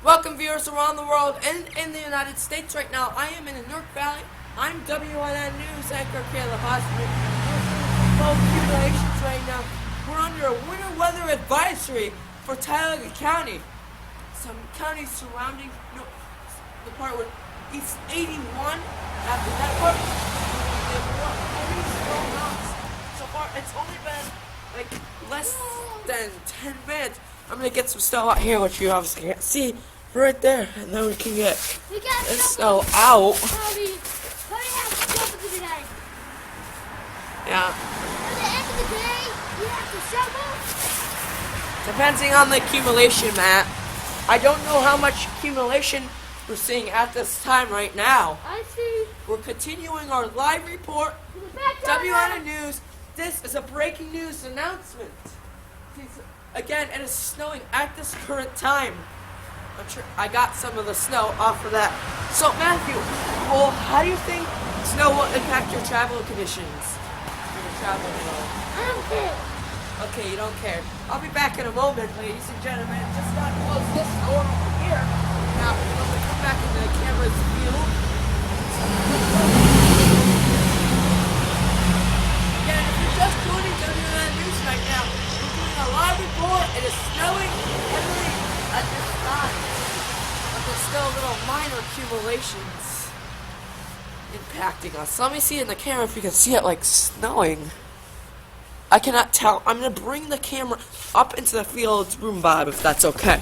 Welcome viewers around the world and in the United States right now. I am in the North Valley. I'm WNN News anchor Caleb Osman. Low accumulations right now. We're under a winter weather advisory for Tioga County. Some counties surrounding the part where East 81 after that part. So far it's only been like less than 10 minutes. I'm gonna get some snow out here, which you obviously can't see, right there, and then we can get this snow out. Yeah. At the end of the day, you have to shovel. Depending on the accumulation, Matt. I don't know how much accumulation we're seeing at this time right now. I see. We're continuing our live report. WNN News. This is a breaking news announcement. Again, it is snowing at this current time. I'm sure I got some of the snow off of that. So, Matthew, well, how do you think snow will impact your travel conditions? Your travel. I don't care. Okay, you don't care. I'll be back in a moment, ladies and gentlemen. Just got to close this door over here. Now, we're going to come back into the camera's view. Again, if you're just joining WNN News right now, a live report. It is snowing heavily at this time, but there's still little minor accumulations impacting us. Let me see in the camera if you can see it like snowing. I cannot tell. I'm going to bring the camera up into the field's room, Bob, if that's okay.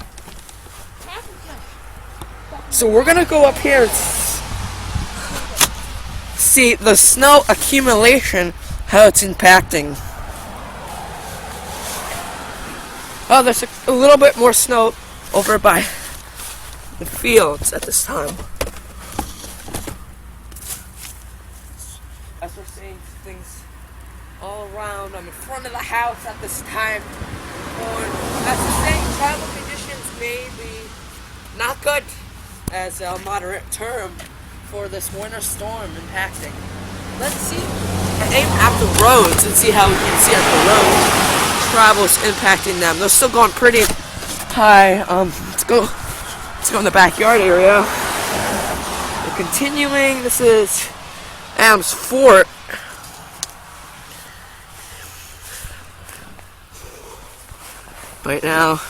So we're going to go up here and see the snow accumulation, how it's impacting. Oh, there's a little bit more snow over by the fields at this time. As we're seeing things all around, I'm in front of the house at this time. As the same travel conditions may be not good as a moderate term for this winter storm impacting. Let's see, aim at the roads and see how we can see at the roads. Travel's impacting them. They're still going pretty high. Let's go in the backyard area. We're continuing. This is Adams Fort. Right now.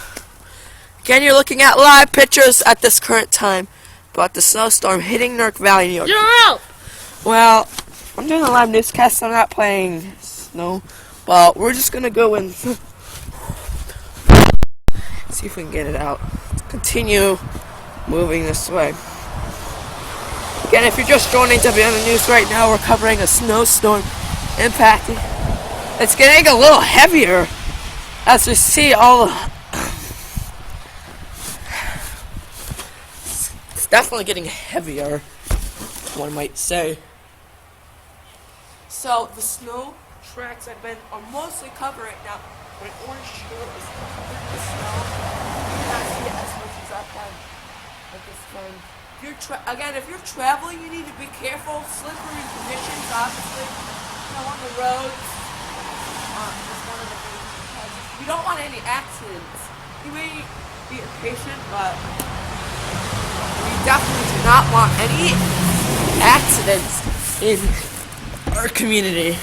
Again, you're looking at live pictures at this current time about the snowstorm hitting North Valley, New York. You're out. Well, I'm doing a live newscast. I'm not playing snow. Well, we're just gonna go and see if we can get it out. Continue moving this way. Again, if you're just joining WNN News right now, we're covering a snowstorm impacting. It's getting a little heavier as we see all the. It's definitely getting heavier, one might say. So the snow tracks are mostly covered right now. When orange shield is covered with snow, you cannot see it as much as I can at this time. If you're traveling, you need to be careful. Slippery conditions, obviously. On the roads is one of the things because you don't want any accidents. You may be impatient, but we definitely do not want any accidents in our community.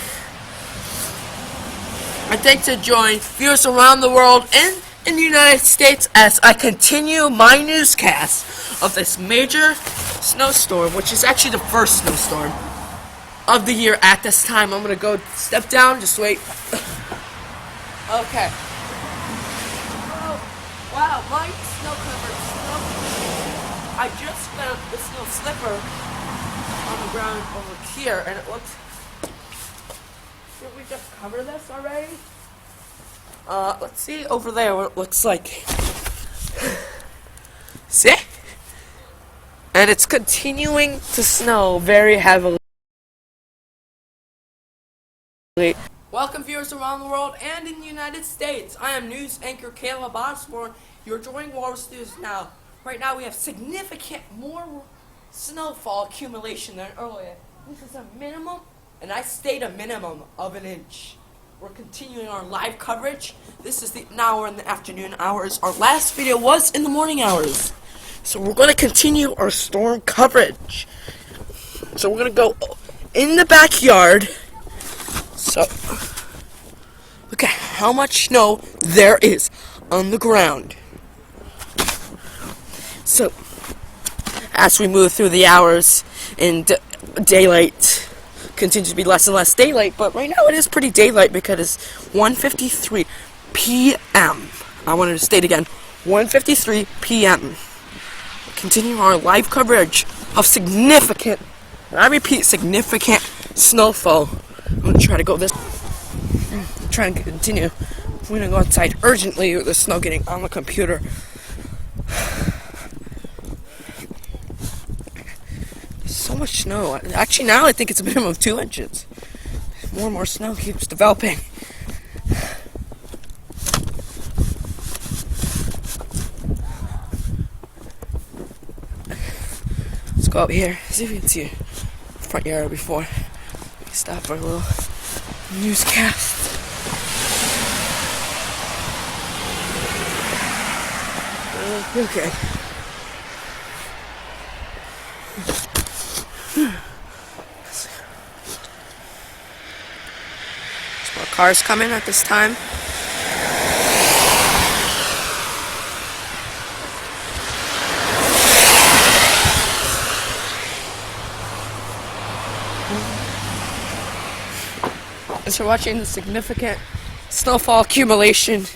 I'd like to join viewers around the world and in the United States as I continue my newscast of this major snowstorm, which is actually the first snowstorm of the year at this time. I'm going to go step down, just wait. Okay. Oh, wow, my snow covered snow. I just found the snow slipper on the ground over here, and it looks. Did we just cover this already? Let's see over there what it looks like. See? And it's continuing to snow very heavily. Welcome viewers around the world and in the United States. I am news anchor Caleb Osborne. You're joining Walrus News now. Right now we have significant more snowfall accumulation than earlier. This is a minimum. And I stayed a minimum of an inch. We're continuing our live coverage. This is now we're in the afternoon hours. Our last video was in the morning hours. So we're going to continue our storm coverage. So we're going to go in the backyard. So look at how much snow there is on the ground. So as we move through the hours and daylight continues to be less and less daylight, but right now it is pretty daylight because it's 1:53 p.m. I wanted to state again, 1:53 p.m. Continue our live coverage of significant, and I repeat, significant snowfall. I'm going to try to go this, try and continue. I'm going to go outside urgently with the snow getting on the computer. So much snow. Actually, now I think it's a minimum of 2 inches. More and more snow keeps developing. Let's go out here, see if we can see the front yard before we stop for a little newscast. Okay. There's more cars coming at this time. As we're watching the significant snowfall accumulation